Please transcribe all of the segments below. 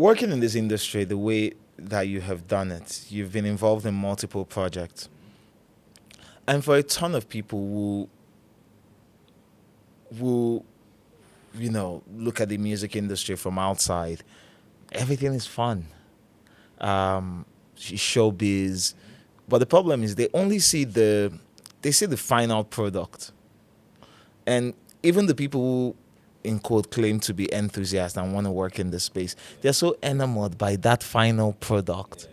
Working in this industry the way that you have done it, you've been involved in multiple projects. And for a ton of people who look at the music industry from outside, everything is fun. Showbiz. But the problem is they see the final product. And even the people who, in quote, claim to be enthusiasts and want to work in this space, they're so enamored by that final product.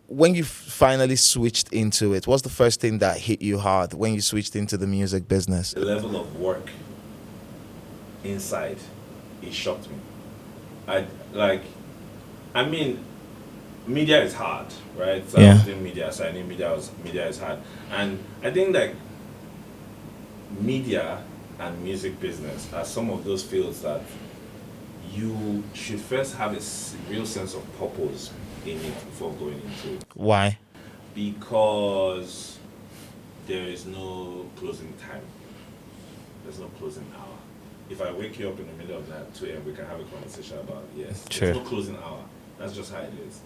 When you finally switched into it, what's the first thing that hit you hard when you switched into the music business? The level of work inside, it shocked me. I mean, media is hard, right? So I was doing media, so I knew media is hard. And I think like media and music business are some of those fields that you should first have a real sense of purpose in it before going into it. Why? Because there is no closing time. There's no closing hour. If I wake you up in the middle of the night, 2 a.m., we can have a conversation about it. Yes. Sure. There's no closing hour. That's just how it is.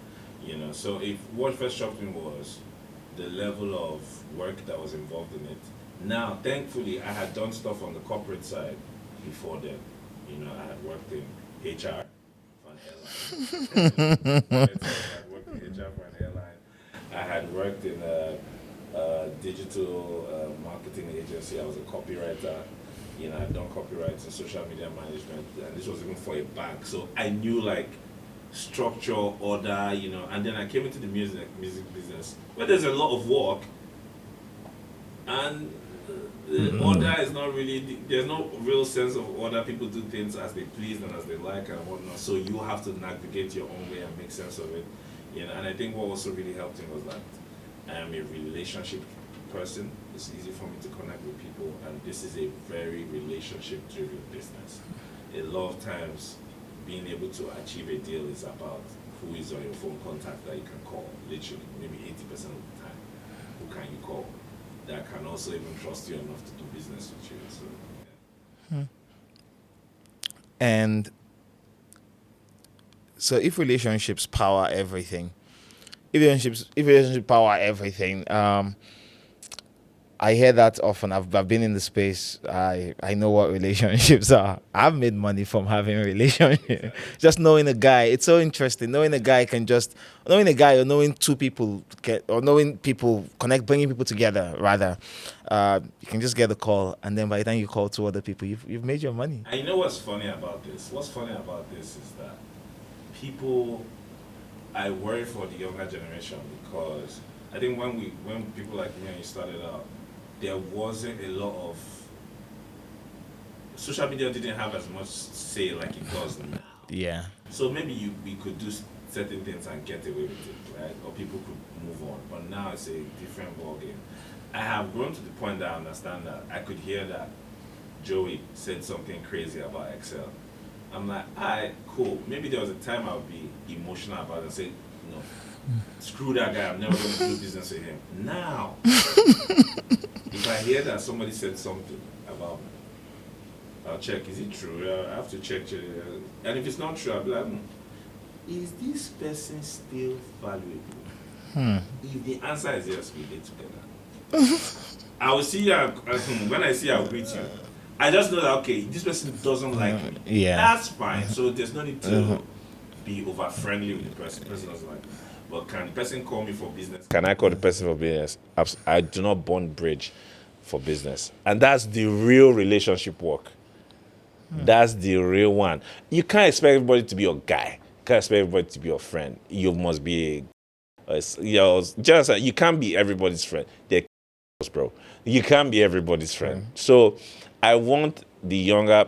So if what first shocked me was the level of work that was involved in it. Now, thankfully, I had done stuff on the corporate side before then. I had worked in HR for an airline. I had worked in HR for an airline. I had worked in a digital marketing agency. I was a copywriter. I'd done copyrights and social media management, and this was even for a bank. So I knew like structure, order, and then I came into the music business where there's a lot of work, and the order is not really, there's no real sense of order. People do things as they please and as they like and whatnot. So you have to navigate your own way and make sense of it. And I think what also really helped me was that I am a relationship person. It's easy for me to connect with people, and this is a very relationship-driven business. A lot of times, being able to achieve a deal is about who is on your phone contact that you can call. Literally, maybe 80% of the time, who can you call that can also even trust you enough to do business with you. So, yeah. And so, if relationships power everything, if relationships power everything, I hear that often. I've been in the space. I know what relationships are. I've made money from having a relationship. Just knowing a guy, it's so interesting. Knowing a guy or knowing two people, or knowing people, bringing people together, rather. You can just get a call, and then by the time you call two other people, you've made your money. And you know what's funny about this? What's funny about this is that I worry for the younger generation, because I think when people like me and you started out, there wasn't a lot of social media didn't have as much say like it does now. Yeah. So maybe we could do certain things and get away with it, right? Or people could move on. But now it's a different ballgame. I have grown to the point that I understand that I could hear that Joey said something crazy about Excel. I'm like, alright, cool. Maybe there was a time I would be emotional about it and say, no, screw that guy, I'm never going to do business with him. Now, if I hear that somebody said something about me, I'll check, is it true? I have to check. And if it's not true, I'll be like, is this person still valuable? If the answer is yes, we get together. I will see you, when I see you, I'll greet you. I just know that, okay, this person doesn't like me. Yeah. That's fine. So there's no need to be over friendly with the person. The person doesn't like me. But can the person call me for business? Can I call the person for business? I do not bond bridge for business. And that's the real relationship work. That's the real one. You can't expect everybody to be your guy. You can't expect everybody to be your friend. You must be you can't be everybody's friend. They're bro. You can't be everybody's friend. So I want the younger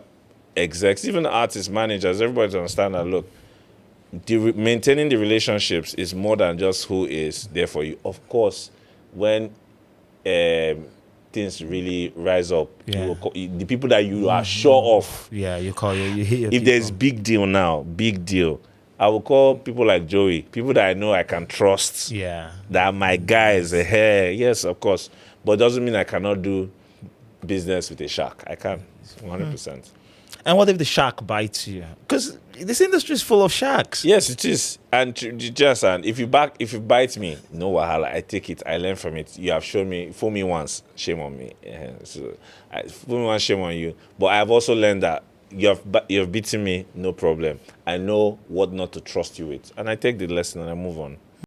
execs, even the artists, managers, everybody to understand that, look, maintaining the relationships is more than just who is there for you. Of course, when things really rise up, the people that you are sure of. Yeah, you call you hear. If there's big deal now, big deal, I will call people like Joey, people that I know I can trust. Yeah. That my guy is a hair. Yes, of course. But it doesn't mean I cannot do business with a shark. I can, 100%. And what if the shark bites you? Because this industry is full of sharks. Yes, it is. And just and if you bite me, no wahala. I take it. I learn from it. You have shown me, fool me once, shame on me. So, fool me once, shame on you. But I have also learned that you have beaten me, no problem. I know what not to trust you with, and I take the lesson and I move on.